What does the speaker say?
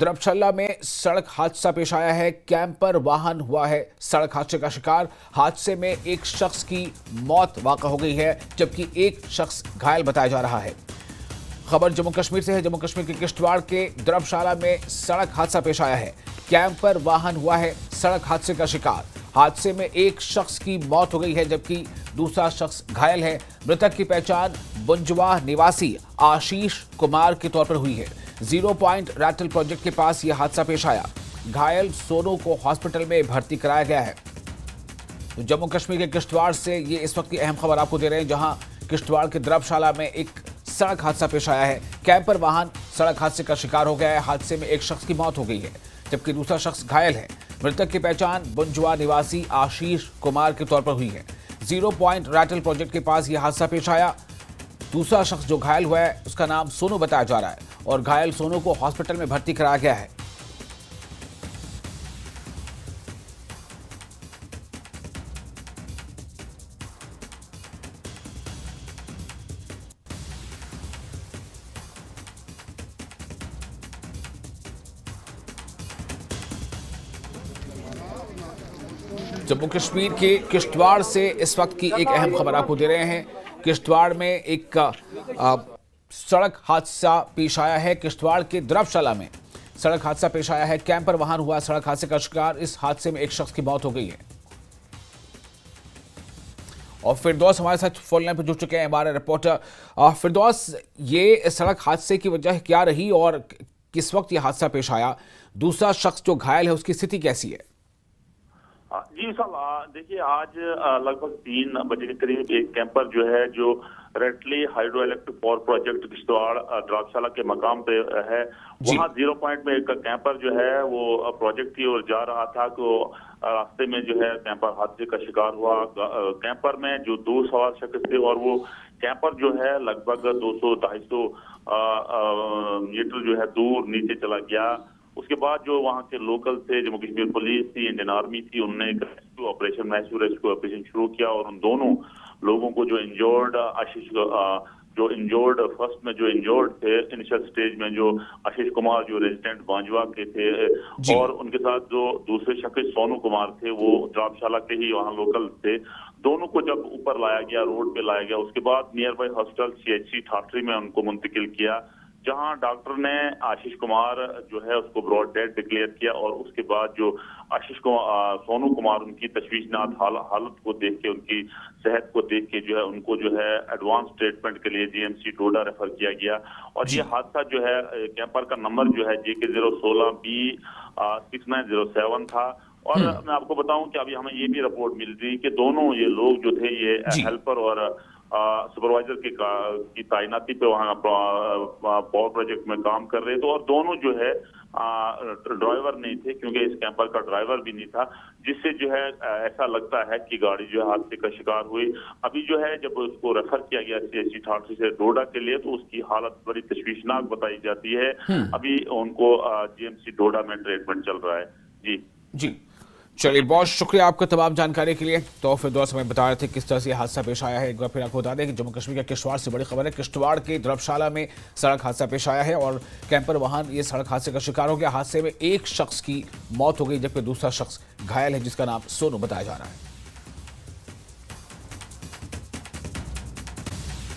द्रबशाला में सड़क हादसा पेश आया है। कैंपर वाहन हुआ है सड़क हादसे का शिकार। हादसे में एक शख्स की मौत वाक़ हो गई है, जबकि एक शख्स घायल बताया जा रहा है। खबर जम्मू कश्मीर से है। जम्मू कश्मीर के किश्तवाड़ के द्रबशाला में सड़क हादसा पेश आया है। कैंपर वाहन हुआ है सड़क हादसे का शिकार। हादसे में एक शख्स की मौत हो गई है, जबकि दूसरा शख्स घायल है। मृतक की पहचान बुंजवाह निवासी आशीष कुमार के तौर पर हुई है। 0 पॉइंट रैटल प्रोजेक्ट के पास यह हादसा पेश आया। घायल सोनू को हॉस्पिटल में भर्ती कराया गया है। तो जम्मू कश्मीर के किश्तवाड़ से ये इस वक्त की अहम खबर आपको दे रहे हैं, जहां किश्तवाड़ के द्रबशाला में एक सड़क हादसा पेश आया है। कैंपर वाहन सड़क हादसे का शिकार हो गया है। हादसे में एक शख्स की मौत हो गई है, जबकि दूसरा शख्स घायल है। मृतक की पहचान बुंजवाह निवासी आशीष कुमार के तौर पर हुई है। 0 पॉइंट रैटल प्रोजेक्ट के पास यह हादसा पेश आया। दूसरा शख्स जो घायल हुआ है उसका नाम सोनू बताया जा रहा है और घायल सोनू को हॉस्पिटल में भर्ती कराया गया है। जम्मू कश्मीर के किश्तवाड़ से इस वक्त की एक अहम खबर आपको दे रहे हैं। किश्तवाड़ में एक सड़क हादसा पेश आया है। किश्तवाड़ के द्रबशाला में सड़क हादसा पेश आया है। कैंपर वाहन हुआ सड़क हादसे का शिकार। इस हादसे में एक शख्स की मौत हो गई है। और फिरदौस हमारे साथ फोन लाइन पर जुड़ चुके हैं, हमारे रिपोर्टर। फिरदौस, ये सड़क हादसे की वजह क्या रही और किस वक्त यह हादसा पेश आया? दूसरा शख्स जो घायल है उसकी स्थिति कैसी है? जी साहब, देखिए आज लगभग 3 बजे के करीब एक कैंपर जो है, जो Ratle hydroelectric power project Kishtwar Drabshalla के मकाम पे है, वहाँ 0 पॉइंट में एक कैंपर जो है वो प्रोजेक्ट की ओर जा रहा था। तो रास्ते में जो है कैंपर हादसे का शिकार हुआ। कैंपर में जो 2 सवार शख्स थे और वो कैंपर जो है लगभग 200-250 मीटर जो है दूर नीचे चला गया। उसके बाद जो वहाँ के लोकल थे, जम्मू कश्मीर पुलिस थी, इंडियन आर्मी थी, उन्होंने एक रेस्क्यू ऑपरेशन शुरू किया और उन दोनों लोगों को जो इंजर्ड आशीष फर्स्ट में जो इंजर्ड थे इनिशियल स्टेज में, जो आशीष कुमार जो रेजिडेंट बांजवा के थे और उनके साथ जो दूसरे शख्स सोनू कुमार थे वो द्रबशाला के ही वहाँ लोकल थे, दोनों को जब ऊपर लाया गया, रोड पे लाया गया, उसके बाद near by hospital CHC Thathri में उनको मुंतकिल किया, जहां डॉक्टर ने आशीष कुमार जो है उसको ब्रॉड डेड डिक्लेयर किया। और उसके बाद जो सोनू कुमार, उनकी तशवीशनाक हालत को देख के, उनकी सेहत को देख के जो है उनको जो है एडवांस ट्रीटमेंट के लिए GMC डोडा रेफर किया गया। और ये हादसा जो है, कैंपर का नंबर जो है JK 016B 6907 था। और मैं आपको बताऊं कि अभी हमें ये भी रिपोर्ट मिल रही कि दोनों ये लोग जो थे, ये हेल्पर और सुपरवाइजर की तैनाती पे वहाँ पावर प्रोजेक्ट में काम कर रहे थे और दोनों जो है ड्राइवर नहीं थे, क्योंकि इस कैंपर का ड्राइवर भी नहीं था, जिससे जो है ऐसा लगता है कि गाड़ी जो है हादसे का शिकार हुई। अभी जो है जब उसको रेफर किया गया CHC ठाठरी से डोडा के लिए, तो उसकी हालत बड़ी तशवीशनाक बताई जाती है। अभी उनको GMC डोडा में ट्रीटमेंट चल रहा है। जी चलिए, बहुत शुक्रिया आपका तमाम जानकारी के लिए। तो फिर दोस्त हमें बता रहे थे किस तरह से हादसा पेश आया है। एक बार फिर आपको बता दें कि जम्मू कश्मीर के किश्तवाड़ से बड़ी खबर है। किश्तवाड़ के द्रबशाला में सड़क हादसा पेश आया है और कैंपर वाहन ये सड़क हादसे का शिकार हो गया। हादसे में एक शख्स की मौत हो गई, जबकि दूसरा शख्स घायल है, जिसका नाम सोनू बताया जा रहा है।